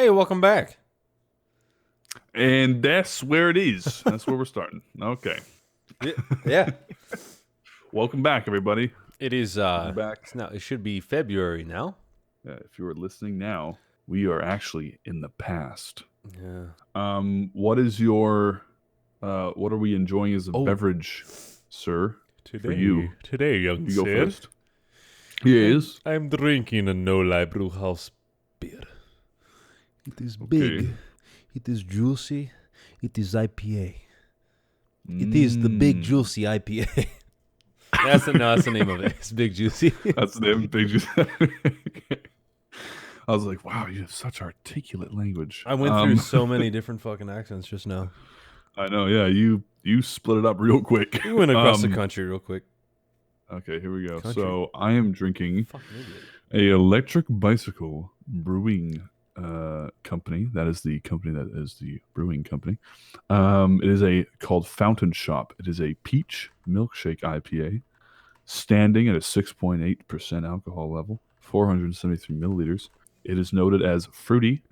Hey, welcome back. And that's where it is. That's where we're starting. Okay. Yeah. Welcome back, everybody. It is Welcome back. it should be February now. If you are listening now, we are actually in the past. Yeah. What is your what are we enjoying as a Oh. beverage, sir? Today, For you. Today, young You go sir. first. Yes. I'm drinking a no-lie brewhouse beer. It is big. It is juicy. It is IPA. It is the Big Juicy IPA. That's the name of it. It's Big Juicy. That's the name. Big Juicy. Okay. I was like, wow, you have such articulate language. I went through so many different fucking accents just now. I know, yeah. You split it up real quick. We went across the country real quick. Okay, here we go. Country. So I am drinking Fucking idiot. a electric bicycle brewing company. That is the company that is the brewing company. It is called Fountain Shop. It is a peach milkshake IPA, standing at a 6.8% alcohol level, 473 milliliters. It is noted as fruity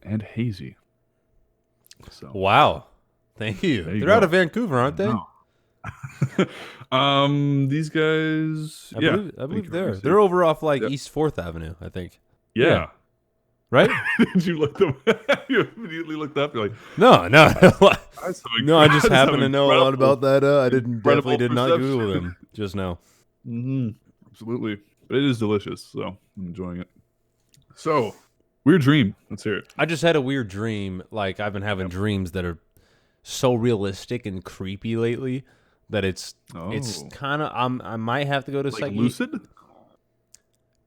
and hazy. So Wow. Thank you. There you They're go. out of Vancouver, aren't they? No. These guys, I believe they're over off like East 4th Avenue, I think. Yeah. Right? Did you look them? You immediately looked up. You're like, No. No, I just happen to know a lot incredible- about that. I definitely did not perception. Google them just now. Absolutely, but it is delicious. So I'm enjoying it. So, weird dream. Let's hear it. I just had a weird dream. Like, I've been having dreams that are so realistic and creepy lately that it's kind of, I might have to go to Like psyche. lucid. Like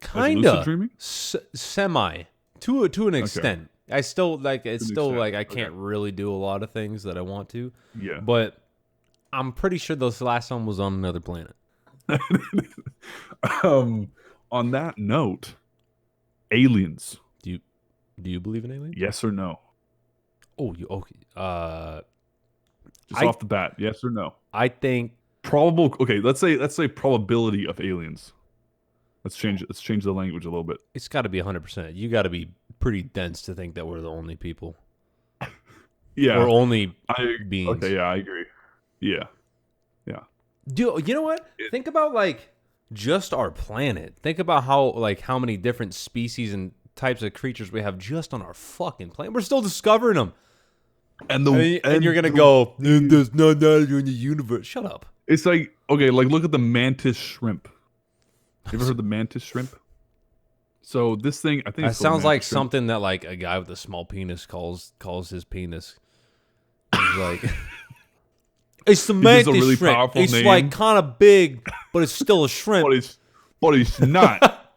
Kind lucid of. dreaming. Semi. To an extent. I still, like, it's To an still, extent, like, I can't really do a lot of things that I want to. Yeah. But I'm pretty sure this last one was on another planet. On that note, aliens. Do you believe in aliens? Yes or no? Oh, you okay? Just off the bat, yes or no? I think Probable. Okay, let's say probability of aliens. Let's change it. Let's change the language a little bit. it's got to be 100%. You got to be pretty dense to think that we're the only people. Yeah. Or only I beings. Okay, yeah, I agree. Yeah. You know what? Think about like just our planet. Think about how many different species and types of creatures we have just on our fucking planet. We're still discovering them. And And you're gonna go, there's no knowledge in the universe. Shut up. It's like, okay, like look at the mantis shrimp. You ever heard the mantis shrimp? So this thing, I think That it's called sounds like mantis shrimp. something that like a guy with a small penis calls his penis. He's like, it's the a mantis really shrimp. powerful It's name. like kind of big, but it's still a shrimp. But it's not.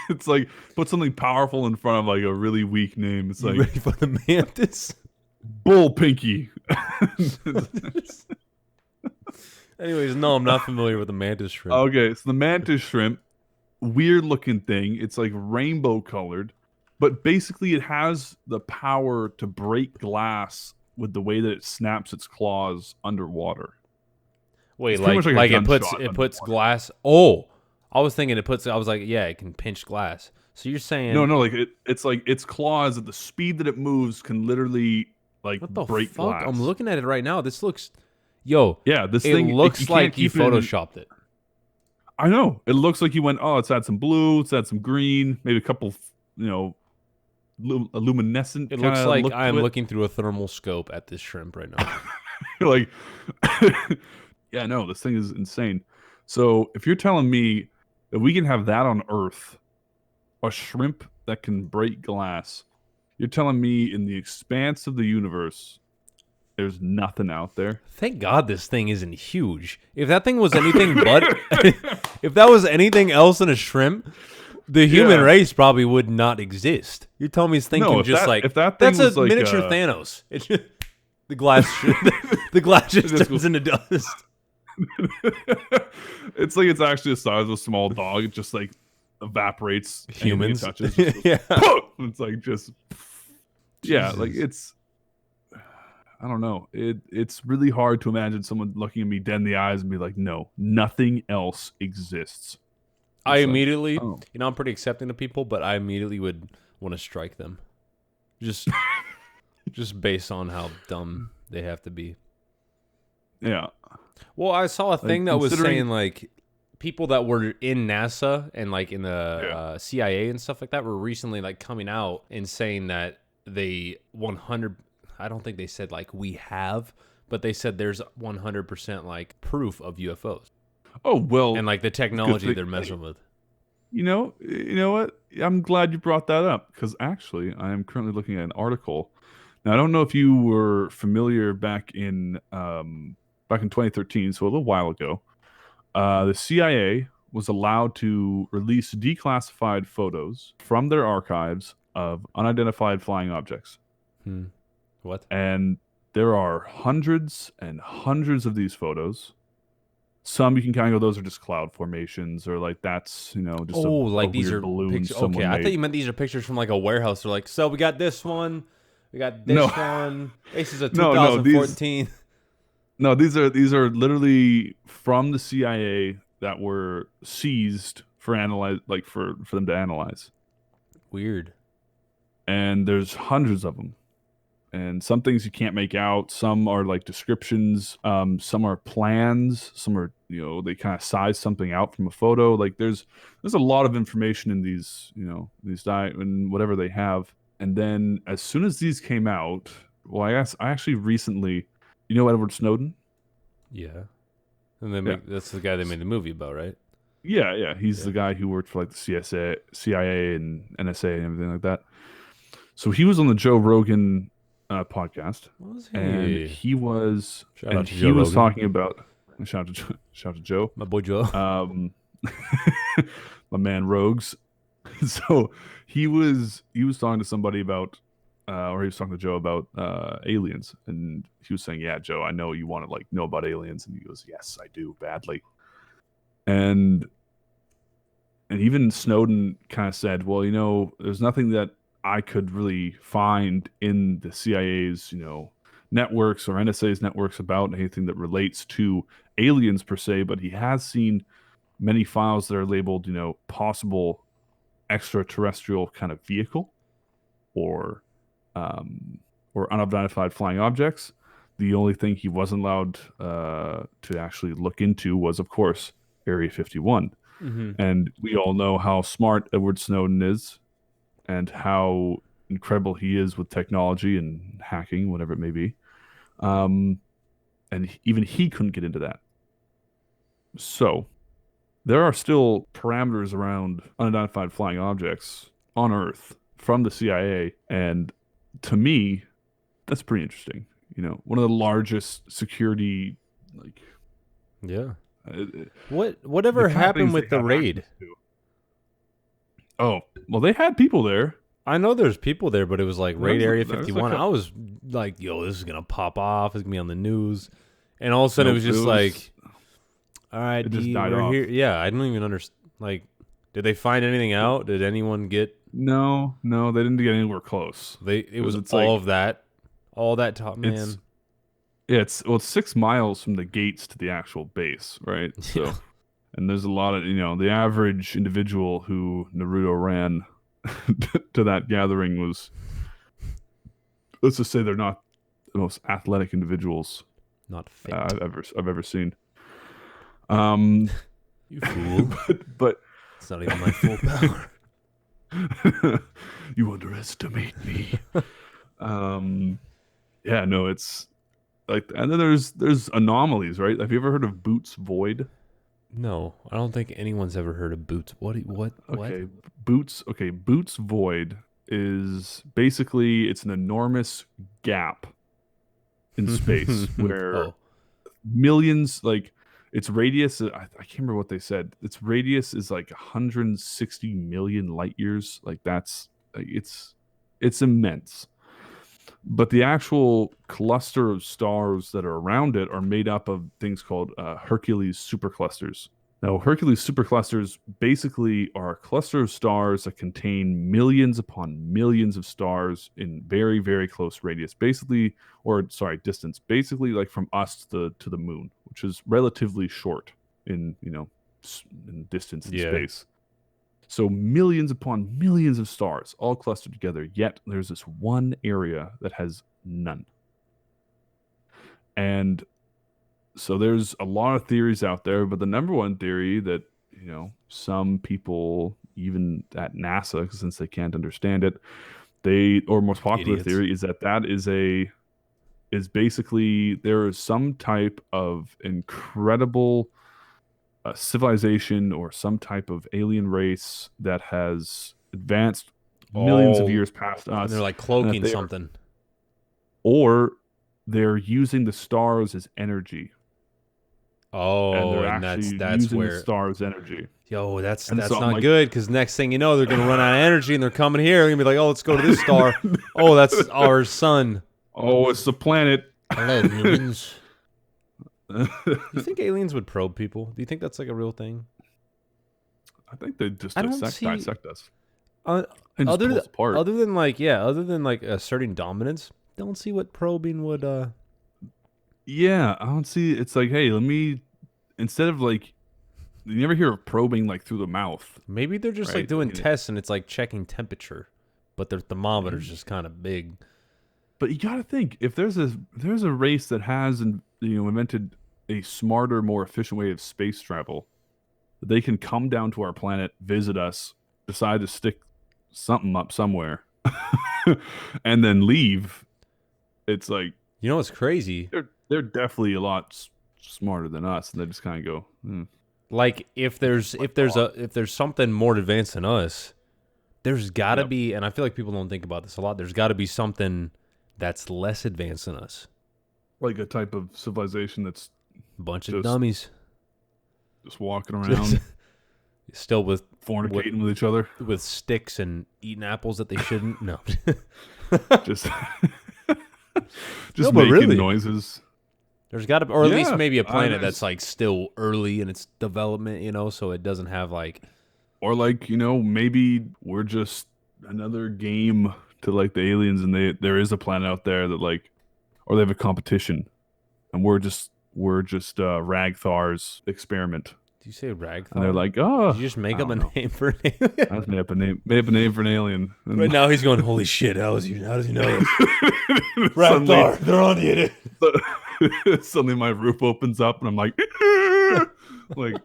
It's like put something powerful in front of like a really weak name. It's You like ready for the mantis? Bull Pinky. Anyways, no, I'm not familiar with the mantis shrimp. Okay, so the mantis shrimp, weird looking thing. It's like rainbow colored, but basically it has the power to break glass with the way that it snaps its claws underwater. Wait, It's pretty much like a like it gunshot puts underwater. glass. Oh, I was thinking I was like, yeah, it can pinch glass. So you're saying No, like it's like its claws at the speed that it moves can literally like what the break fuck? glass. I'm looking at it right now. This looks, yo, Yeah, this it thing looks can't like you keep it in- photoshopped it. I know. It looks like you went, oh, let's add some blue, let's add some green, maybe a couple, luminescent. It looks kinda like look to I'm it. looking through a thermal scope at this shrimp right now. You're like, yeah, no, this thing is insane. So if you're telling me that we can have that on Earth, a shrimp that can break glass, you're telling me in the expanse of the universe, there's nothing out there? Thank God this thing isn't huge. If that thing was anything but, if that was anything else than a shrimp, the human Yeah. race probably would not exist. You're telling me this thing No, can if just that- if that thing that's was a like, miniature Thanos. It's just, the glass, the glass just just turns into dust. It's like it's actually the size of a small dog. It just like evaporates. anything it Humans, touches. Just goes, yeah. "Poof!" It's like just yeah, like Jesus. it's. I don't know. It's really hard to imagine someone looking at me dead in the eyes and be like, "No, nothing else exists." I It's like, immediately, oh. I'm pretty accepting of people, but I immediately would want to strike them. just based on how dumb they have to be. Yeah. Well, I saw a thing that was saying like people that were in NASA and like in the CIA and stuff like that were recently like coming out and saying that they 100. I don't think they said like we have, but they said there's 100% like proof of UFOs. Oh well. And like the technology they're messing with. You know what? I'm glad you brought that up because actually I am currently looking at an article. Now I don't know if you were familiar back in 2013, so a little while ago. The CIA was allowed to release declassified photos from their archives of unidentified flying objects. What? And there are hundreds and hundreds of these photos. Some you can kind of go, those are just cloud formations, or like that's just like a these weird are balloon. pictures. Okay, I thought you meant these are pictures from like a warehouse. They're like, so we got this one, we got this one. This is a 2014. No, these are literally from the CIA that were seized for for them to analyze. Weird. And there's hundreds of them. And some things you can't make out. Some are like descriptions. Some are plans. Some are they kind of size something out from a photo. Like there's a lot of information in these and whatever they have. And then as soon as these came out, well, I actually recently, Edward Snowden. Yeah, and that's the guy they made the movie about, right? Yeah. He's the guy who worked for like the CIA and NSA and everything like that. So he was on the Joe Rogan podcast, and he was talking about shout out to Joe, my boy Joe, my man Rogues. So he was talking to somebody about, or he was talking to Joe about aliens, and he was saying, "Yeah, Joe, I know you want to know about aliens," and he goes, "Yes, I do badly," and even Snowden kind of said, "Well, there's nothing that I could really find in the CIA's, networks or NSA's networks about anything that relates to aliens per se, but he has seen many files that are labeled, possible extraterrestrial kind of vehicle or unidentified flying objects. The only thing he wasn't allowed to actually look into was, of course, Area 51. Mm-hmm. And we all know how smart Edward Snowden is and how incredible he is with technology and hacking, whatever it may be. And even he couldn't get into that. So there are still parameters around unidentified flying objects on Earth from the CIA. And to me, that's pretty interesting. One of the largest security, yeah. Whatever happened with the raid? Oh, well, they had people there. I know there's people there, but it was like raid Area 51. I was like, yo, this is going to pop off. It's going to be on the news. And all of a sudden it was just like, all right, it just died off. Here. Yeah, I don't even understand. Like, did they find anything out? Did anyone get... No, they didn't get anywhere close. It was all of that. All that top, man. It's 6 miles from the gates to the actual base, right? So, yeah. And there's a lot of, the average individual who Naruto ran to that gathering was, let's just say they're not the most athletic individuals not fit. I've ever seen. You fool. but it's not even my full power. You underestimate me. Yeah, no, it's like, and then there's anomalies, right? Have you ever heard of Boots Void? No, I don't think anyone's ever heard of Boots. What? Okay, Boots Void is basically, it's an enormous gap in space where millions, like, its radius, I can't remember what they said. Its radius is like 160 million light years. Like that's, it's immense. But the actual cluster of stars that are around it are made up of things called Hercules superclusters. Now, Hercules superclusters basically are a cluster of stars that contain millions upon millions of stars in very, very close radius. Distance. Basically, like from us to the moon, which is relatively short in distance and space. So millions upon millions of stars all clustered together, yet there's this one area that has none. And so there's a lot of theories out there, but the number one theory that, some people, even at NASA, since they can't understand it, or most popular Idiots. theory is that is basically there is some type of incredible civilization or some type of alien race that has advanced millions of years past us. And they're like cloaking something. Or they're using the stars as energy. Oh, and they're and actually that's using where the stars' energy. Yo, that's so not like, good, because next thing you know, they're gonna run out of energy and they're coming here. They're gonna be like, oh, let's go to this star. Oh, that's our sun. Oh, it's the planet. Hello, humans. Do you think aliens would probe people? Do you think that's like a real thing? I think they just dissect us. Other than like asserting dominance, don't see what probing would. Yeah, I don't see. It's like, hey, instead of like, you never hear of probing like through the mouth. Maybe they're just like doing tests and it's like checking temperature, but their thermometer's just kind of big. But you gotta think, if there's a race that has invented a smarter, more efficient way of space travel, they can come down to our planet, visit us, decide to stick something up somewhere, and then leave. It's like, What's crazy? They're definitely a lot smarter than us, and they just kind of go. Like if there's something more advanced than us, there's got to be, and I feel like people don't think about this a lot. There's got to be something that's less advanced than us, like a type of civilization that's a bunch of dummies just walking around, still with fornicating with each other, with sticks and eating apples that they shouldn't. No, just making noises. There's got to be, or at least maybe a planet that's like still early in its development, so it doesn't have like, or like maybe we're just another game to like the aliens, and there is a planet out there that like, or they have a competition, and we're just Ragthar's experiment. Do you say Ragthar? And they're like, oh, did you just make up a name for an alien? I just made up a name for an alien. And right now he's going, holy shit! How does he know this? Ragthar, they're on you. Suddenly my roof opens up and I'm like, like.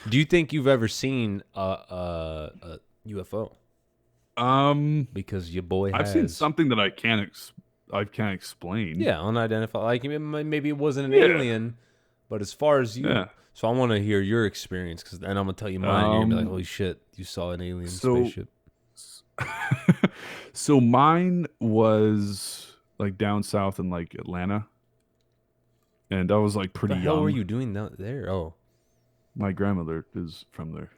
Do you think you've ever seen a UFO? Because your boy has. I've seen something that I can't explain. Yeah, unidentified. Like maybe it wasn't an alien, but as far as you, so I want to hear your experience, because then I'm gonna tell you mine. You're gonna be like, holy shit, you saw an alien spaceship. So mine was like down south in like Atlanta, and I was like pretty young. What were you doing there? Oh, my grandmother is from there.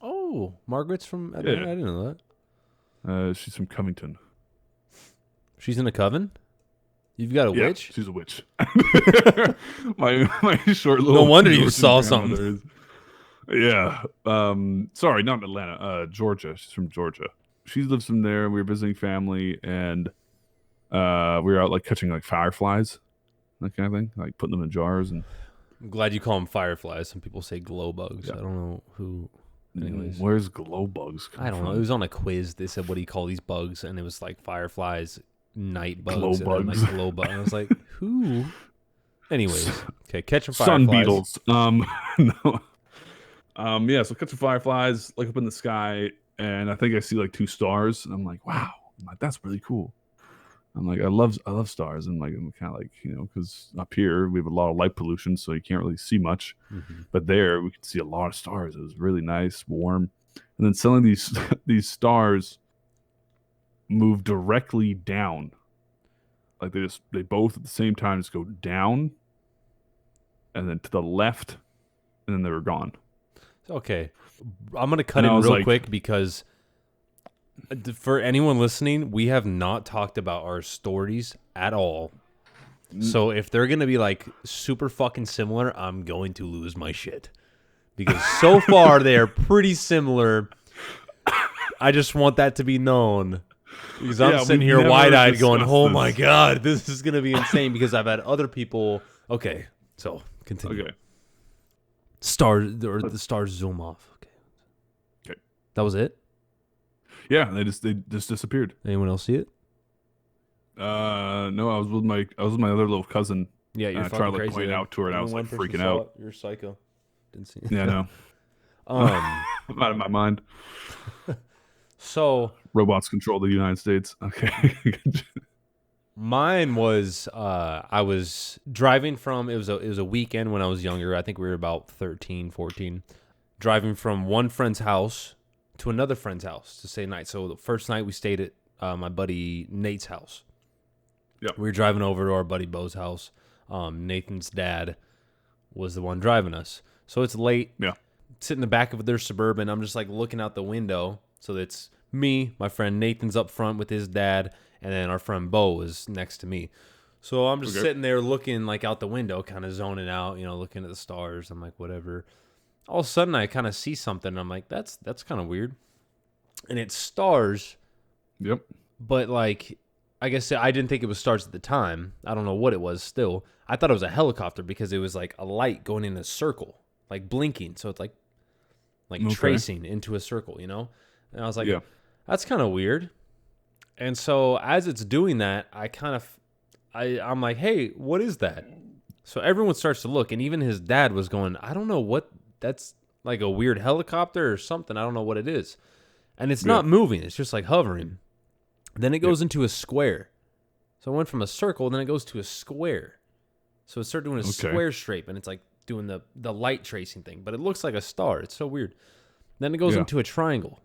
Oh, Margaret's from Atlanta? I didn't know that. She's from Covington. She's in a coven? You've got a witch? She's a witch. my short little. No wonder you saw something. Yeah. Sorry, not Atlanta. Georgia. She's from Georgia. She lives from there. We were visiting family, and we were out like catching like fireflies, that kind of thing, like putting them in jars. And I'm glad you call them fireflies. Some people say glow bugs. I don't know who. Anyways, where's glow bugs? I don't know. It was on a quiz. They said, "What do you call these bugs?" And it was like fireflies, night bugs, glow bugs. Like glow bugs. I was like, who? Anyways, okay, catching fireflies. Sun beetles. No. Yeah. So catching fireflies, look up in the sky, and I think I see like 2 stars. And I'm like, wow, that's really cool. I'm like, I love stars, and like I'm kind of like, because up here we have a lot of light pollution, so you can't really see much. Mm-hmm. But there we could see a lot of stars. It was really nice, warm, and then suddenly these stars move directly down, like they both at the same time just go down, and then to the left, and then they were gone. Okay, I'm gonna cut in real quick because. For anyone listening, we have not talked about our stories at all. So if they're going to be like super fucking similar, I'm going to lose my shit. Because so far they are pretty similar. I just want that to be known. Because I'm sitting here wide-eyed going, oh my God, this is going to be insane. Because I've had other people. Okay, so continue. Okay. The stars zoom off. Okay. That was it? Yeah, they just disappeared. Anyone else see it? No, I was with my other little cousin. Yeah, you're Trying fucking to like crazy. point Then. out to her, and I Only was one like person freaking saw out. it. You're a psycho. Didn't see it. Yeah, no. Um. I'm out of my mind. So Robots control the United States. Okay. mine was I was driving from it was a weekend when I was younger. I think we were about 13, 14. Driving from one friend's house to another friend's house to stay night. So the first night we stayed at my buddy Nate's house. Yeah. We were driving over to our buddy Bo's house. Nathan's dad was the one driving us. So it's late. Yeah. Sit in the back of their Suburban. I'm just like looking out the window. So it's me, my friend Nathan's up front with his dad, and then our friend Bo is next to me. So I'm just sitting there looking like out the window, kind of zoning out, looking at the stars. I'm like, whatever. All of a sudden I kind of see something. And I'm like, that's kind of weird. And it's stars. Yep. But like, I guess I didn't think it was stars at the time. I don't know what it was still. I thought it was a helicopter because it was like a light going in a circle, like blinking. So it's like tracing into a circle, And I was like, that's kind of weird. And so as it's doing that, I'm like, hey, what is that? So everyone starts to look, and even his dad was going, I don't know what, that's like a weird helicopter or something. I don't know what it is. And it's not moving. It's just like hovering. Then it goes into a square. So it went from a circle, then it goes to a square. So it started doing a square shape, and it's like doing the light tracing thing. But it looks like a star. It's so weird. Then it goes into a triangle.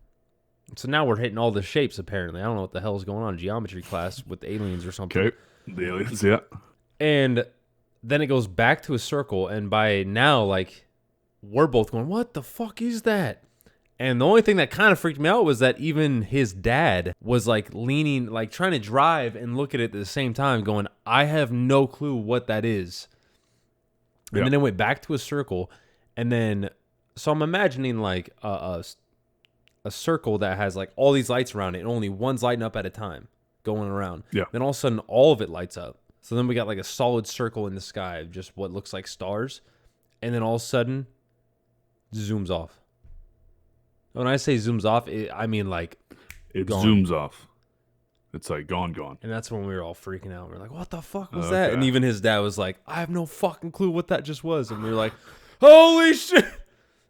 So now we're hitting all the shapes, apparently. I don't know what the hell is going on in geometry class with aliens or something. Okay. The aliens, yeah. And then it goes back to a circle, and by now, like, we're both going, what the fuck is that? And the only thing that kind of freaked me out was that even his dad was like leaning, like trying to drive and look at it at the same time going, I have no clue what that is. And then it went back to a circle. And then, so I'm imagining like a circle that has like all these lights around it and only one's lighting up at a time going around. Yeah. Then all of a sudden all of it lights up. So then we got like a solid circle in the sky of just what looks like stars. And then all of a sudden, zooms off. When I say zooms off, I mean like it gone. Zooms off. It's like gone. And that's when we were all freaking out. We were like, what the fuck was that? And even his dad was like, I have no fucking clue what that just was. And we were like, holy shit.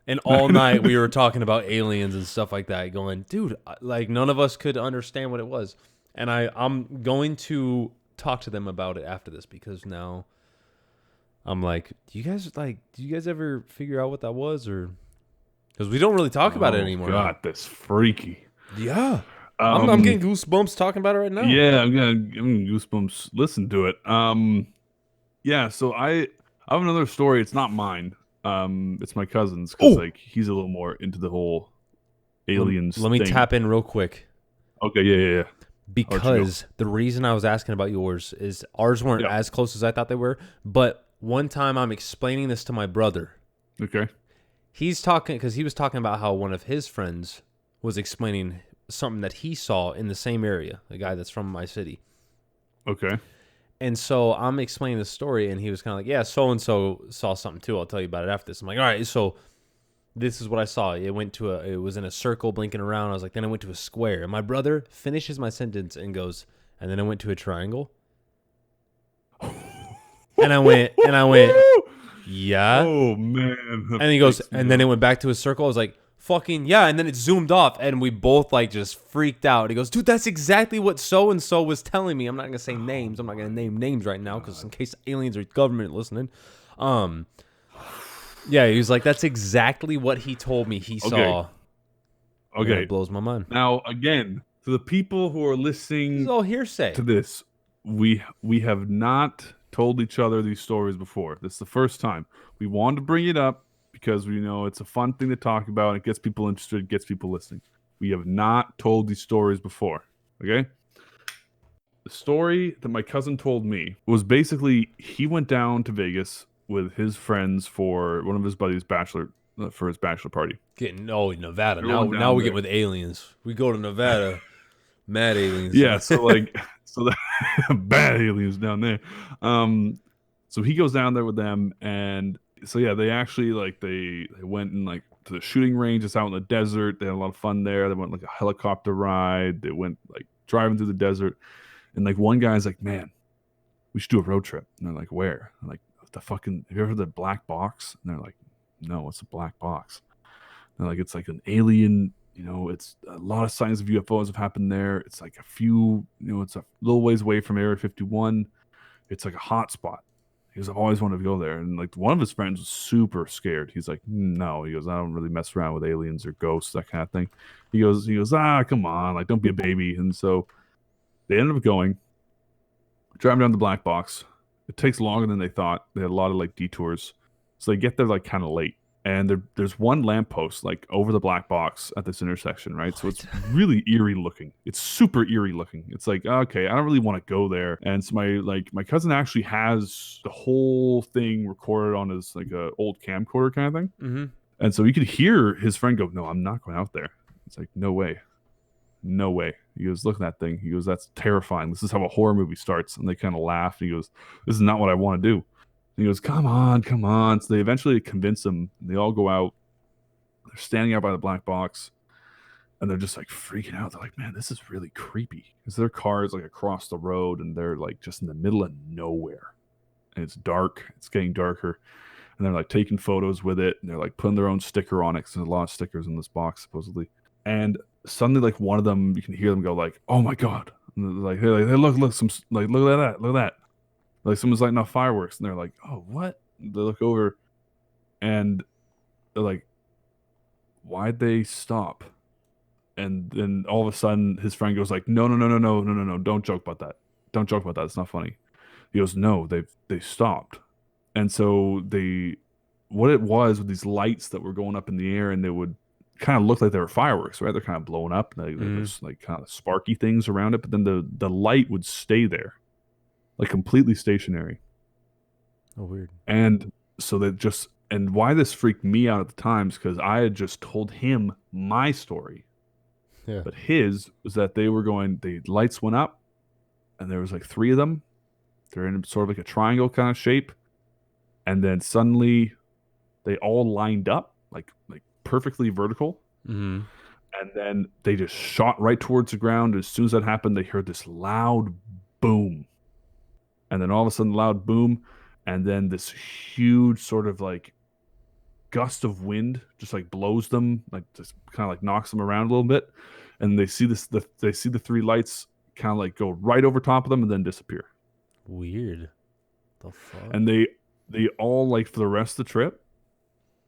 And all night we were talking about aliens and stuff like that, going, dude, like none of us could understand what it was. And I'm going to talk to them about it after this because now I'm like, do you guys ever figure out what that was? Or because we don't really talk about it anymore. God, that's freaky. Yeah. I'm getting goosebumps talking about it right now. Yeah, I'm getting goosebumps. Listen to it. Yeah, so I have another story. It's not mine. It's my cousin's because like he's a little more into the whole aliens. Let me tap in real quick. Okay, yeah. Because the reason I was asking about yours is ours weren't as close as I thought they were. But one time I'm explaining this to my brother. Okay. He's talking because he was talking about how one of his friends was explaining something that he saw in the same area, a guy that's from my city. Okay. And so I'm explaining the story, and he was kind of like, yeah, so-and-so saw something too. I'll tell you about it after this. I'm like, all right, so this is what I saw. It was in a circle blinking around. I was like, then it went to a square. And my brother finishes my sentence and goes, and then it went to a triangle. and I went, yeah. Oh, man. And he goes, and then it went back to a circle. I was like, fucking yeah. And then it zoomed off, and we both like just freaked out. He goes, dude, that's exactly what so-and-so was telling me. I'm not going to say names. I'm not going to name names right now because in case aliens or government listening. Yeah, he was like, that's exactly what he told me he saw. Okay. It blows my mind. Now, again, to the people who are listening This is all hearsay. to this, we have not told each other these stories before. This is the first time. We wanted to bring it up because we know it's a fun thing to talk about. It gets people interested, gets people listening. We have not told these stories before, okay? The story that my cousin told me was basically he went down to Vegas with his friends for one of his buddies' bachelor party. Nevada. Now we get with aliens. We go to Nevada. Mad aliens. Yeah, so the bad aliens down there. So he goes down there with them, and So yeah, they actually like they went and like to the shooting range. It's out in the desert. They had a lot of fun there. They went like a helicopter ride. They went like driving through the desert, and like one guy's like, "Man, we should do a road trip." And they're like, "Where?" I'm like, "The fucking have you ever heard of the black box?" And they're like, "No, what's a black box?" And like it's like an alien. It's a lot of signs of UFOs have happened there. It's like a few. It's a little ways away from Area 51. It's like a hot spot. He goes, I've always wanted to go there. And like one of his friends was super scared. He's like, no. He goes, I don't really mess around with aliens or ghosts, that kind of thing. He goes, come on, like don't be a baby. And so they ended up going, driving down the black box. It takes longer than they thought. They had a lot of like detours. So they get there like kind of late. And there's one lamppost like over the black box at this intersection, right? So it's really eerie looking. It's super eerie looking. It's like, okay, I don't really want to go there. And so my cousin actually has the whole thing recorded on his like a old camcorder kind of thing. Mm-hmm. And so you could hear his friend go, "No, I'm not going out there." It's like, no way. No way. He goes, "Look at that thing." He goes, "That's terrifying. This is how a horror movie starts." And they kind of laugh. He goes, "This is not what I want to do." And he goes, come on, come on. So they eventually convince him. They all go out. They're standing out by the black box. And they're just like freaking out. They're like, man, this is really creepy. Because their car is like across the road and they're like just in the middle of nowhere. And it's dark. It's getting darker. And they're like taking photos with it. And they're like putting their own sticker on it. Because there's a lot of stickers in this box, supposedly. And suddenly, like one of them, you can hear them go like, oh my God. And they're like, hey, look, look at that. Look at that. Like someone's lighting off fireworks, and they're like, "Oh, what?" They look over, and they're like, "Why'd they stop?" And then all of a sudden, his friend goes like, "No, no, no, no, no, no, no, no! Don't joke about that. Don't joke about that. It's not funny." He goes, "No, they stopped." And so what it was with these lights that were going up in the air, and they would kind of look like they were fireworks, right? They're kind of blowing up, and there's like kind of sparky things around it, but then the light would stay there. Like completely stationary. Oh, weird. And so and why this freaked me out at the time is because I had just told him my story. Yeah. But his was that the lights went up and there was like three of them. They're in sort of like a triangle kind of shape. And then suddenly they all lined up like perfectly vertical. Mm-hmm. And then they just shot right towards the ground. As soon as that happened, they heard this loud boom. And then all of a sudden, loud boom, and then this huge sort of like gust of wind just like blows them, like just kind of like knocks them around a little bit, and they see they see the three lights kind of like go right over top of them and then disappear. Weird. The fuck? And they all like for the rest of the trip,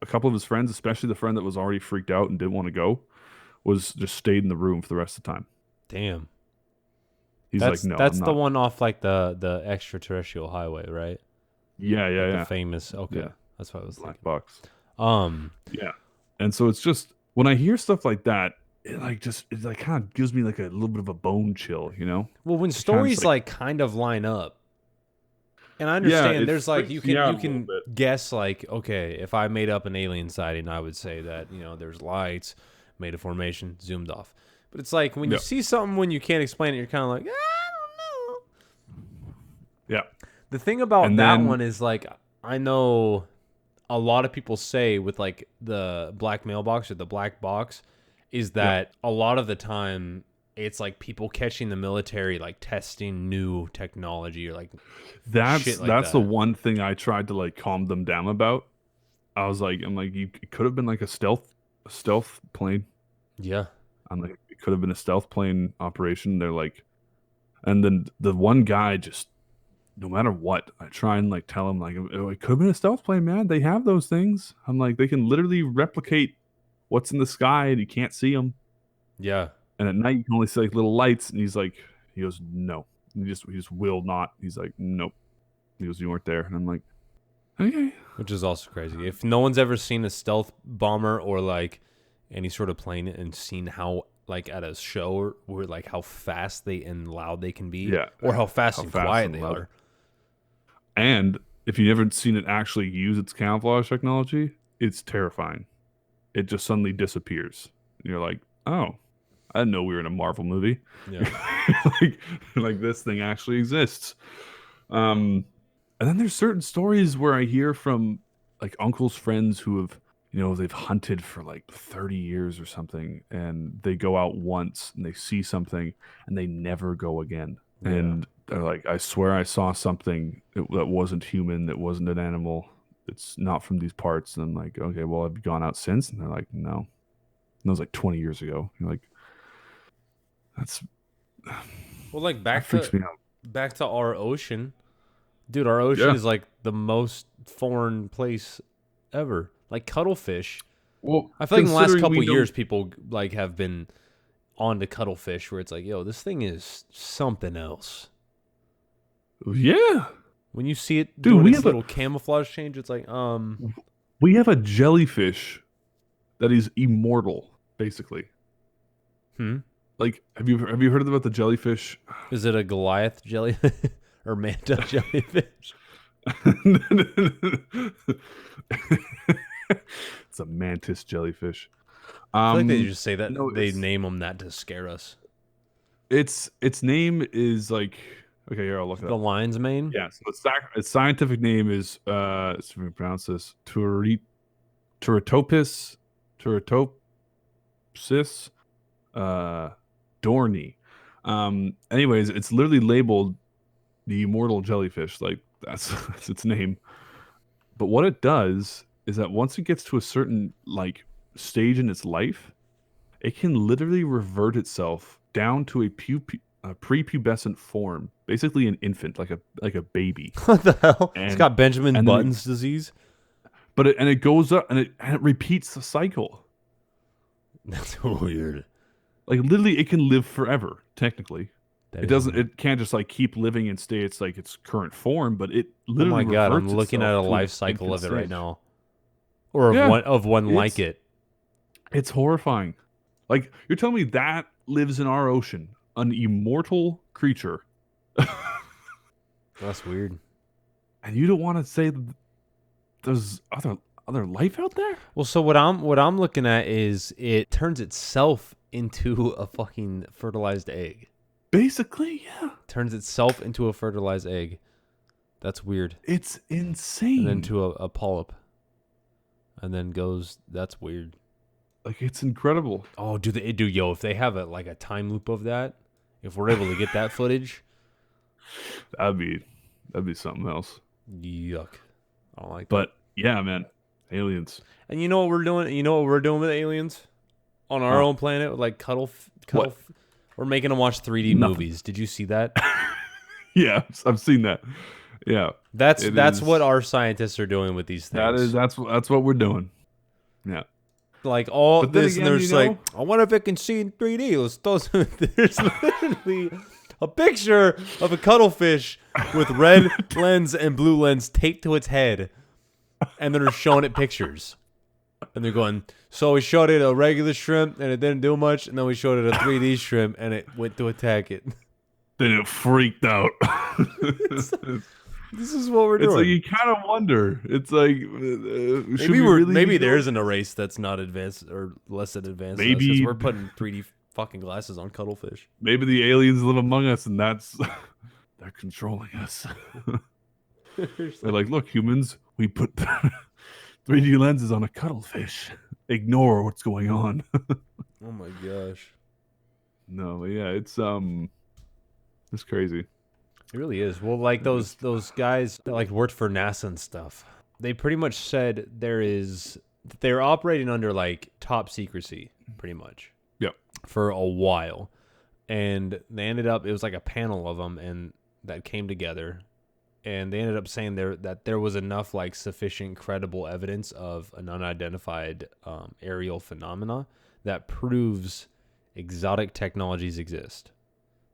a couple of his friends, especially the friend that was already freaked out and didn't want to go, was just stayed in the room for the rest of the time. Damn. He's like, no, that's I'm the not. one off like the extraterrestrial highway, right? Yeah, Like yeah. The famous. Okay, Yeah. that's what I was Black thinking. box. Yeah. And so it's just when I hear stuff like that, it like kind of gives me like a little bit of a bone chill, you know? Well, when stories like kind of line up, and I understand there's like you can guess like, okay, if I made up an alien sighting, I would say that there's lights, made a formation, zoomed off. But it's like when you see something when you can't explain it, you're kind of like, I don't know. Yeah. The thing about one is like I know a lot of people say with like the black mailbox or the black box is that a lot of the time it's like people catching the military like testing new technology or like that's the one thing I tried to like calm them down about. I'm like, it could have been like a stealth plane. Yeah. I'm like, it could have been a stealth plane operation. They're like, and then the one guy just, no matter what, I try and like tell him like, oh, it could have been a stealth plane, man. They have those things. I'm like, they can literally replicate what's in the sky and you can't see them. Yeah. And at night you can only see like little lights. And he goes, no. He just will not. He's like, nope. He goes, you weren't there. And I'm like, okay. Which is also crazy. If no one's ever seen a stealth bomber or like any sort of plane and seen how like at a show where like how fast and loud they can be, or how fast and quiet they are. And if you've never seen it actually use its camouflage technology, it's terrifying. It just suddenly disappears. And you're like, oh, I didn't know we were in a Marvel movie. Yeah. like this thing actually exists. And then there's certain stories where I hear from like uncles, friends who have, they've hunted for like 30 years or something, and they go out once and they see something and they never go again. Yeah. And they're like, I swear I saw something that wasn't human, that wasn't an animal, it's not from these parts. And I'm like, okay, well, have you gone out since? And they're like, no. And that was like 20 years ago. You're like, that's Well, like that freaks me out. back to our ocean. Dude, our ocean Yeah. is like the most foreign place ever. Like cuttlefish. Well, I feel like in the last considering couple we don't- years, people like have been on to cuttlefish, where it's like, yo, this thing is something else. Yeah. When you see it Dude, doing we its have little camouflage change, it's like, we have a jellyfish that is immortal, basically. Like, have you heard about the jellyfish? Is it a Goliath jelly or manta jellyfish? It's a mantis jellyfish. I feel like they just say that no, they name them that to scare us. Its name is like, okay, here I'll look it The up. lion's mane? Yeah, so its scientific name is let's pronounce this Turritopsis Dorney. Anyways, it's literally labeled the immortal jellyfish. Like that's its name. But what it does is that once it gets to a certain like stage in its life, it can literally revert itself down to a prepubescent form, basically an infant, like a baby. What the hell? It's got Benjamin Button's disease. But it goes up and it repeats the cycle. That's weird. Like literally, it can live forever. Technically, That it doesn't. It can't just like keep living and stay its like its current form. But it Oh literally. my god! I'm reverts looking at itself a to life its cycle of infant it right stage. now, or Yeah, of one like it. It's horrifying. Like you're telling me that lives in our ocean, an immortal creature, That's weird. and you don't want to say that there's other life out there? Well, so what I'm looking at is it turns itself into a fucking fertilized egg. Basically, yeah. Turns itself into a fertilized egg. That's weird. It's insane. And then to a polyp. And then goes. That's weird. Like it's incredible. Oh, yo, if they have a time loop of that, if we're able to get that footage, That'd be something else. yuck. I don't like that. But yeah, man, aliens. And you know what we're doing? You know what we're doing with aliens on our own planet? With like What? We're making them watch 3D movies. Did you see that? Yeah, I've seen that. Yeah, That's what our scientists are doing with these things. That's what we're doing. Yeah. Like all But then this, again, and there's like, I wonder if it can see in 3D. There's literally a picture of a cuttlefish with red lens and blue lens taped to its head, and they're showing it pictures. And they're going, so we showed it a regular shrimp, and it didn't do much, and then we showed it a 3D shrimp, and it went to attack it. Then it freaked out. This is what we're doing. It's like you kind of wonder. It's like maybe there isn't a race that's not advanced or less than advanced. Maybe because we're putting 3D fucking glasses on cuttlefish. Maybe the aliens live among us, and they're controlling us. They're like, look, humans, we put 3D lenses on a cuttlefish. Ignore what's going on. Oh my gosh. No, but yeah, it's crazy. It really is. Well, like those guys that like worked for NASA and stuff, they pretty much said they're operating under like top secrecy, pretty much. Yep. For a while, and they ended up. It was like a panel of them, and that came together, and they ended up saying that there was enough like sufficient credible evidence of an unidentified aerial phenomena that proves exotic technologies exist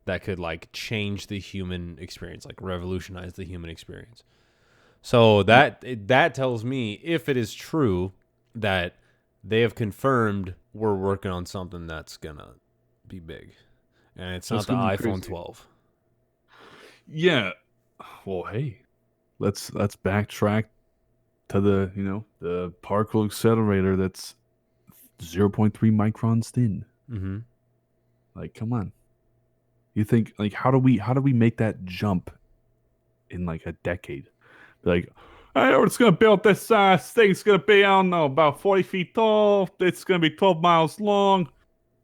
that could like change the human experience, like revolutionize the human experience. So that tells me, if it is true that they have confirmed we're working on something that's gonna be big, and it's not the iPhone 12. Yeah. Well, hey, let's backtrack to the particle accelerator that's 0.3 microns thin. Mm-hmm. Like, come on. You think like how do we make that jump in like a decade? Like, Hey, we're just gonna build this thing. It's gonna be, I don't know, about 40 feet tall. It's gonna be 12 miles long.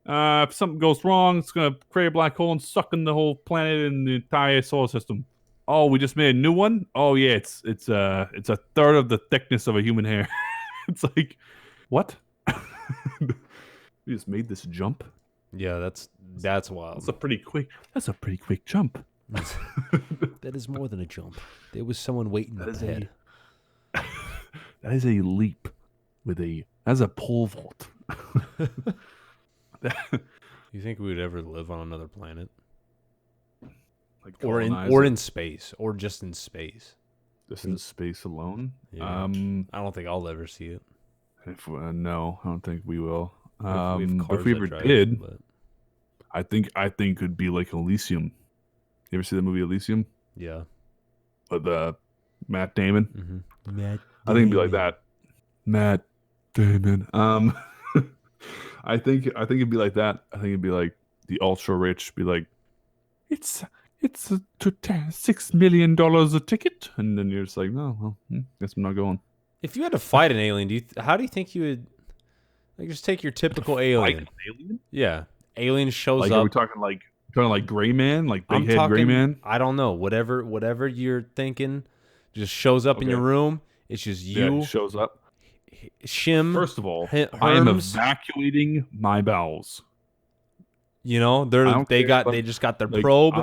If something goes wrong, it's gonna create a black hole and suck in the whole planet and the entire solar system. Oh, we just made a new one. Oh yeah, it's a third of the thickness of a human hair. It's like, what? We just made this jump. Yeah, that's wild. That's a pretty quick. That's a pretty quick jump. That is more than a jump. There was someone waiting up ahead. That is a leap that's a pole vault. You think we would ever live on another planet? Like Or in space, or just in space. Just in space alone. Yeah. I don't think I'll ever see it. No, I don't think we will. We have But cars if we that ever drive, did, but I think it'd be like Elysium. You ever see the movie Elysium yeah. with Matt Damon? Mm-hmm. Matt I think it'd be like that. Matt Damon. I think it'd be like that. I think it'd be like the ultra rich be like, it's $6 million a ticket, and then you're just like, no, well, guess I'm not going. If you had to fight an alien, how do you think you would? Like, just take your typical alien. Like an alien? Yeah, alien shows Like, up. are we talking like Gray Man, like big I'm head talking, Gray Man? I don't know. Whatever you're thinking, just shows up in your room. It's just you. Yeah, he shows up. Shim. First of all, Herms, I am evacuating my bowels. You know, they just got their probe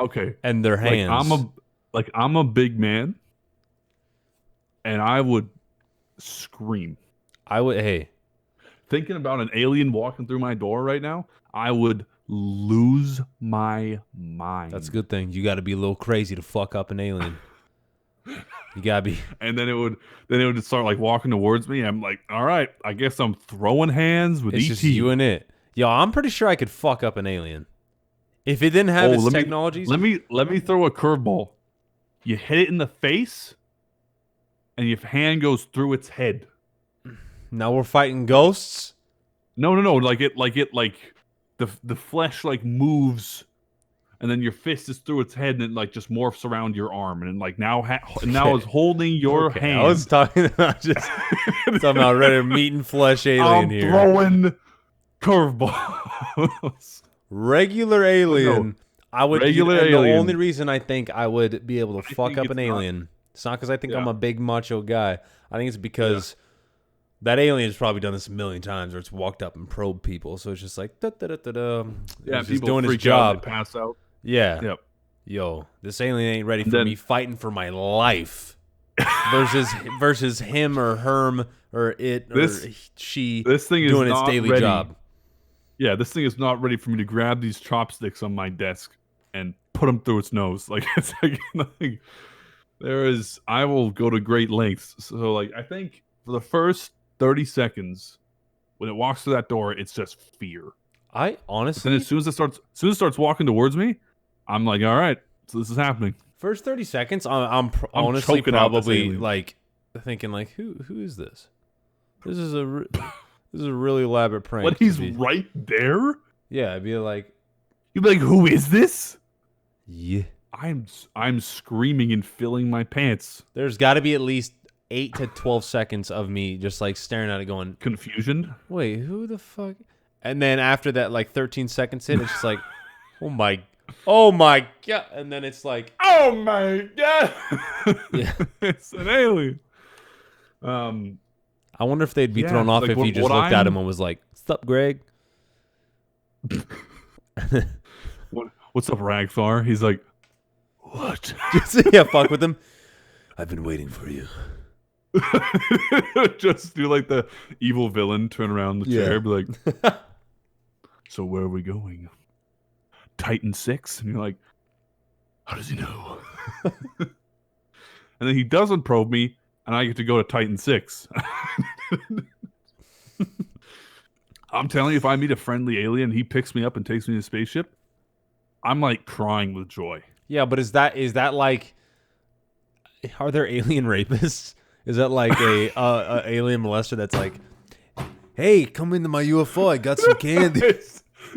and their hands. I'm a big man, and I would scream. Thinking about an alien walking through my door right now, I would lose my mind. That's a good thing. You got to be a little crazy to fuck up an alien. You gotta be. And then it would just start like walking towards me. I'm like, all right, I guess I'm throwing hands with It's ET. just you and it. Yo, I'm pretty sure I could fuck up an alien if it didn't have its technologies. Let me throw a curveball. You hit it in the face, and your hand goes through its head. Now we're fighting ghosts. No. Like the flesh like moves, and then your fist is through its head, and it like just morphs around your arm, and like now it's holding your hand. I was talking about just somehow red meat and flesh alien here. Throwing curveballs. Regular alien. No. I would. Regular alien. The only reason I think I would be able to fuck up an alien. It's not because I think I'm a big macho guy. I think it's because that alien has probably done this a million times, or it's walked up and probed people. So it's just like He's just doing his job. Out, pass out. Yeah. Yep. Yo, this alien ain't ready for me fighting for my life. versus him or Herm or it or she. This thing is doing not its daily ready. job. Yeah, this thing is not ready for me to grab these chopsticks on my desk and put them through its nose. Like it's like nothing. I will go to great lengths. So like I think for the first 30 seconds, when it walks through that door, it's just fear. I honestly. But then as soon as it starts walking towards me, I'm like, all right, so this is happening. First 30 seconds, I'm honestly probably like thinking like, who is this? This is a really elaborate prank. What, he's right there? Yeah, I'd be like, you'd be like, who is this? Yeah, I'm screaming and filling my pants. There's got to be at least 8 to 12 seconds of me just like staring at it, going confusion. Wait, who the fuck? And then after that, like 13 seconds in, it's just like, oh my god! And then it's like, oh my god! Yeah, it's an alien. I wonder if they'd be thrown off if you just looked at him and was like, "Sup, Greg?" What's up, Ragfar? He's like, what? Yeah, fuck with him. I've been waiting for you. Just do like the evil villain, turn around the chair, be like, so where are we going? Titan 6? And you're like, how does he know? And then he doesn't probe me, and I get to go to Titan 6. I'm telling you, if I meet a friendly alien, he picks me up and takes me to a spaceship, I'm like crying with joy. Yeah, but is that like, are there alien rapists? Is that like a alien molester that's like, hey, come into my UFO, I got some candy.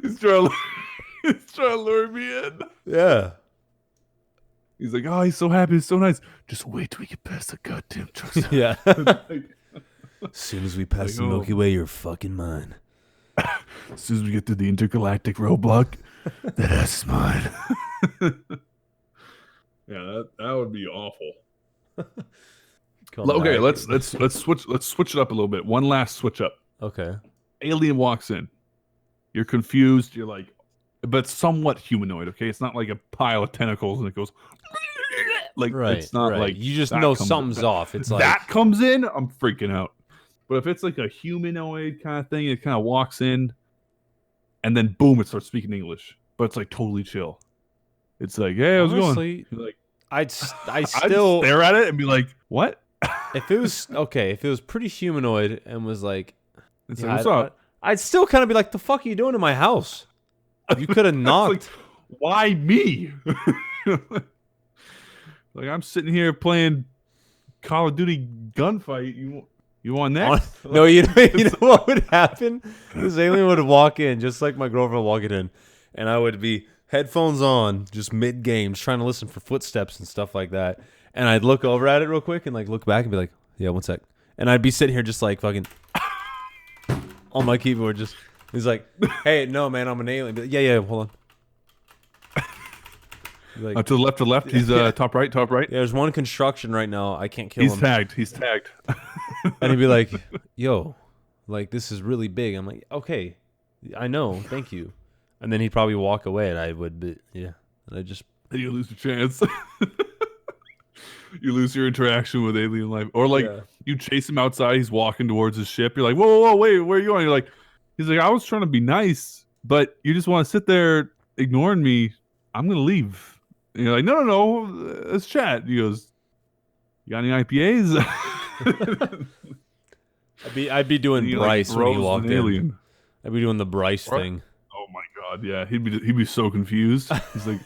He's trying to lure me in. Yeah. He's like, oh, he's so happy, it's so nice. Just wait till we get past the goddamn truck stop. Yeah. Like, As soon as we pass Like, the Milky Way, you're fucking mine. as soon as we get to the intergalactic roadblock, that ass is mine. Yeah, that would be awful. Okay, let's switch it up a little bit. One last switch up. Okay. Alien walks in. You're confused. You're like, but somewhat humanoid. Okay, it's not like a pile of tentacles and it goes. Like Right, it's not right. like You just that know comes- something's off. It's like that comes in. I'm freaking out. But if it's like a humanoid kind of thing, it kind of walks in, and then boom, it starts speaking English. But it's like totally chill. It's like, hey, how's it going? honestly, You're like, I'd I'd still stare at it and be like, what? if it was okay, if it was pretty humanoid and was like, It's yeah, like, what's up? I'd still kind of be like, the fuck are you doing in my house? You could have knocked. Like, why me? Like I'm sitting here playing Call of Duty gunfight. You want next? No, you know what would happen? This alien would walk in, just like my girlfriend walking in, and I would be headphones on, just mid game, trying to listen for footsteps and stuff like that. And I'd look over at it real quick and like look back and be like, yeah, one sec. And I'd be sitting here just like fucking on my keyboard, just he's like, hey, no man, I'm an alien. Be like, yeah, hold on. Like, To the left, he's top right. yeah, there's one construction right now. I can't kill He's him. tagged. He's tagged. And he'd be like, yo, like this is really big. I'm like, okay, I know, thank you. And then he'd probably walk away and I would be, yeah. And I just And you lose your chance. You lose your interaction with alien life. Or like you chase him outside, he's walking towards his ship. You're like, whoa, wait, where are you going? You're like, he's like, I was trying to be nice, but you just want to sit there ignoring me. I'm gonna leave. And you're like, no, let's chat. He goes, you got any IPAs? I'd be doing He, Bryce like, when he throws walked an in. alien. I'd be doing the Bryce thing. Oh my god, yeah. He'd be so confused. He's like,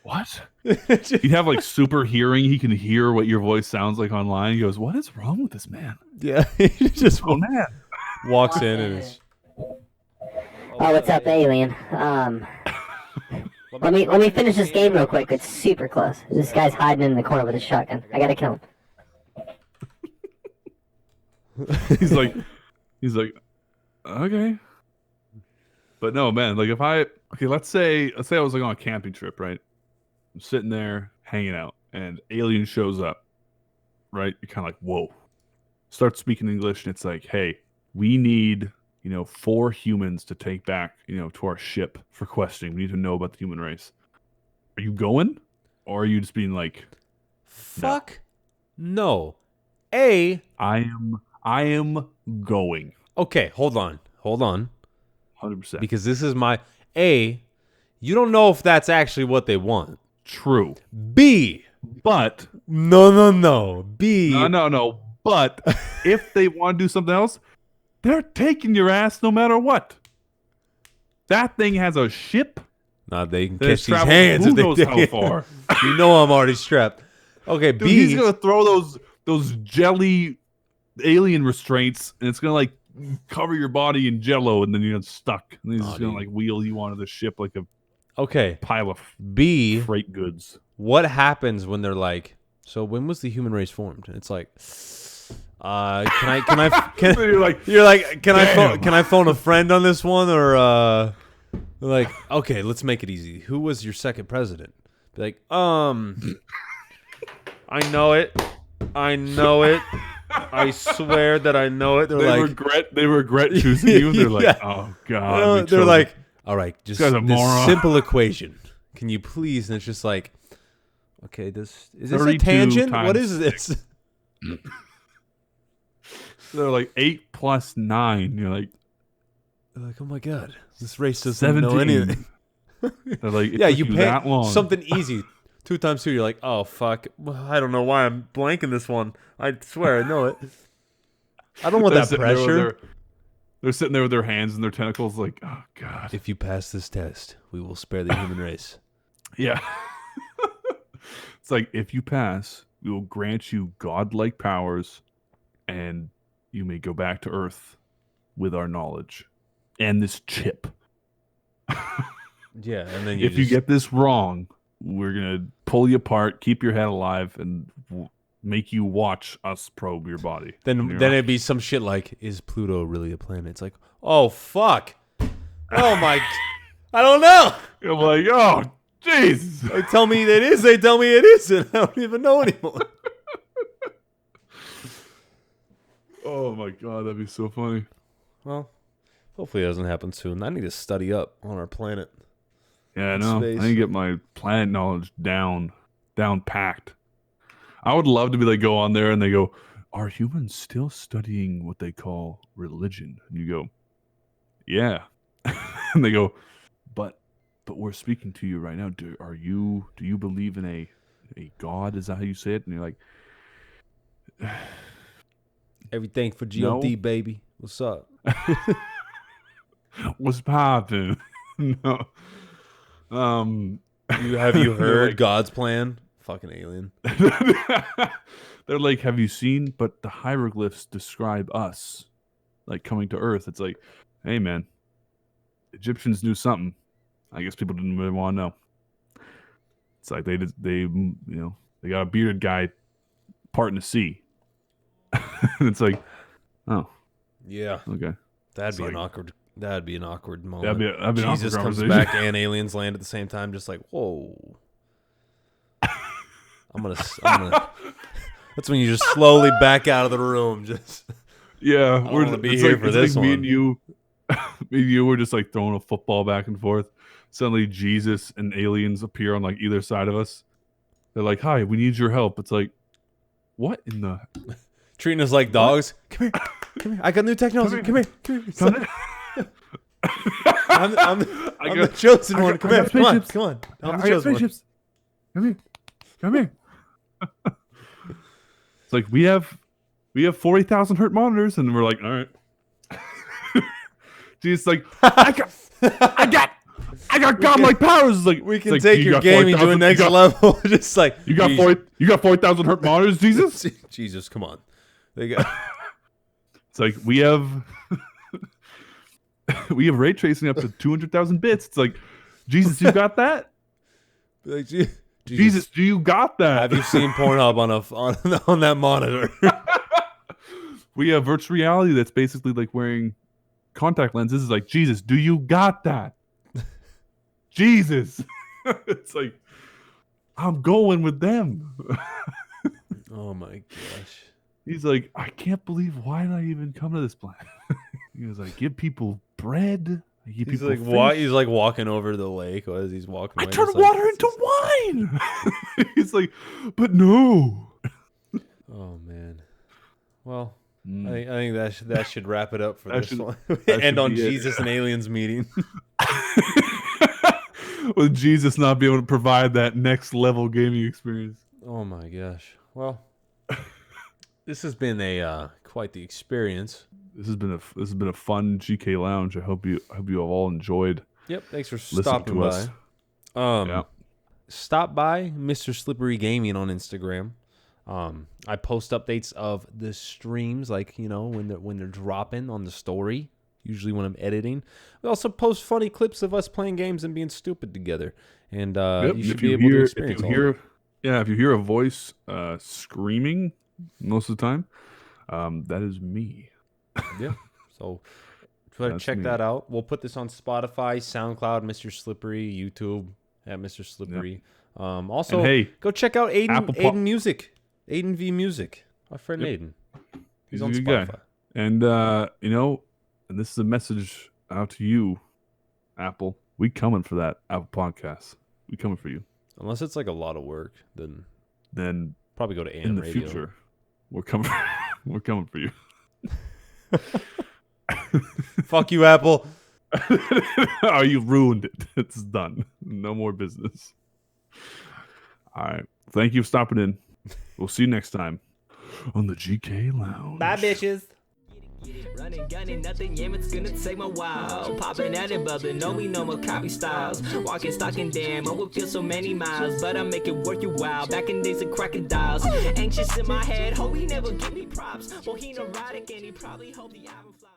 what? Just- He'd have like super hearing. He can hear what your voice sounds like online. He goes, what is wrong with this man? yeah, he just Oh man. walks in and it's. Oh, what's up, alien? Let me finish this game real quick. It's super close. This guy's hiding in the corner with a shotgun. I gotta kill him. he's like, okay. But no, man. Like let's say I was like on a camping trip, right? I'm sitting there hanging out, and alien shows up, right? You're kind of like, whoa. Start speaking English, and it's like, hey, we need 4 humans to take back, to our ship for questioning. We need to know about the human race. Are you going, or are you just being like, Fuck no. I am going. Okay, hold on. 100%. Because this is my A. You don't know if that's actually what they want. True. B. But No. B. no. But if they want to do something else, they're taking your ass no matter what. That thing has a ship. Nah, they can that catch has these traveled hands. Who if they knows dig how it. far? You know I'm already strapped. Okay, Dude, B. he's gonna throw those jelly alien restraints, and it's gonna like cover your body in jello, and then you're stuck. And he's just gonna like wheel you onto the ship like a Okay. pile of B. freight goods. What happens when they're like, so when was the human race formed? And it's like, can You're like, can I phone a friend on this one, or they're like, okay, let's make it easy. Who was your second president? Be like, I know it. I swear that I know it. They regret choosing you. And they're like, Yeah. oh god. They're like, all right, just guy's a this moron. simple equation. Can you please? And it's just like, okay, is this a 32 tangent? What times is this? they're like 8 plus 9. You're like, They're like, oh my god, this race doesn't know 17. anything. They're like, it Yeah, took you pay that long. something easy. 2 times 2, you're like, oh fuck, well, I don't know why I'm blanking this one. I swear I know it. I don't want They're that sitting there with pressure. They're sitting there with their hands and their tentacles, like, oh god. If you pass this test, we will spare the human race. Yeah. It's like, if you pass, we will grant you godlike powers, and you may go back to Earth with our knowledge and this chip. Yeah, and then If you get this wrong, we're gonna pull you apart, keep your head alive, and make you watch us probe your body. Then it'd be some shit like, is Pluto really a planet? It's like, oh fuck, oh my, I don't know. I'm like, oh jeez. They tell me it is. They tell me it isn't. I don't even know anymore. Oh my god, that'd be so funny. Well, hopefully it doesn't happen soon. I need to study up on our planet. Yeah, I know. Space. I need to get my planet knowledge down packed. I would love to be like, go on there and they go, are humans still studying what they call religion? And you go, yeah. And they go, but we're speaking to you right now. Do you believe in a god? Is that how you say it? And you're like, Everything for GOD, baby. What's up? what's poppin'? No. Have you heard God's plan? Fucking alien. They're like, have you seen? But the hieroglyphs describe us, like coming to Earth. It's like, hey man, Egyptians knew something. I guess people didn't really want to know. It's like they got a bearded guy parting the sea. And it's like, oh, yeah, okay. That'd be an awkward moment. That'd be an Jesus awkward comes conversation. back and aliens land at the same time, just like, whoa. I'm gonna. That's when you just slowly back out of the room. Just yeah, we're gonna be here for this like one. Me and you were just like throwing a football back and forth. Suddenly, Jesus and aliens appear on like either side of us. They're like, "Hi, we need your help." It's like, what in the? Treating us like dogs. Come here. I got new technology. Come here. I'm the chosen one. Come on. I'm the chosen one. Come here. It's like we have 40,000 hertz monitors, and we're like, all right. She's like, I got godlike powers. It's like we can take your gaming to a next level. Just like you got 40,000 hertz monitors, Jesus. Jesus, come on. They got. It's like we have ray tracing up to 200,000 bits. It's like, Jesus, you got that? Like, Jesus, do you got that? Have you seen Pornhub on that monitor? We have virtual reality that's basically like wearing contact lenses. It's like, Jesus, do you got that? Jesus. It's like, I'm going with them. Oh my gosh. He's like, I can't believe, why did I even come to this planet? He was like, give people bread. He's like, why? He's like walking over to the lake as he's walking. I turned water into wine. He's like, but no. Oh man. Well, I think that should wrap it up for this one. End End on Jesus and aliens meeting. With Jesus not being able to provide that next level gaming experience. Oh my gosh. Well, this has been a quite the experience. This has been a fun GK Lounge. I hope you have all enjoyed. Yep. Thanks for stopping by. Us. Yeah. Stop by Mr. Slippery Gaming on Instagram. I post updates of the streams, like when they're dropping on the story. Usually when I'm editing. We also post funny clips of us playing games and being stupid together. And you should be able to experience all that. Yeah, if you hear a voice screaming most of the time, that is me. Yeah. So check that out. We'll put this on Spotify, SoundCloud, Mr. Slippery, YouTube at Mr. Slippery. Yep. Also, go check out Aiden Music. Aiden V Music. My friend Aiden. He's on Spotify. Guy. And and this is a message out to you, Apple. We coming for that Apple Podcast. We coming for you. Unless it's like a lot of work, then probably go to AM in the Radio. future. We're coming. We're coming for you. Fuck you, Apple. Oh, you ruined it. It's done. No more business. All right. Thank you for stopping in. We'll see you next time on the GK Lounge. Bye, bitches. Running, gunning, nothing, yeah, it's gonna take my while. Popping at it, bubbling, no, we know more copy styles. Walking, stalking, damn, I would feel so many miles, but I make it worth your while. Back in days of crocodiles, anxious in my head, hope he never give me props. Well, he neurotic and he probably hope the album flies.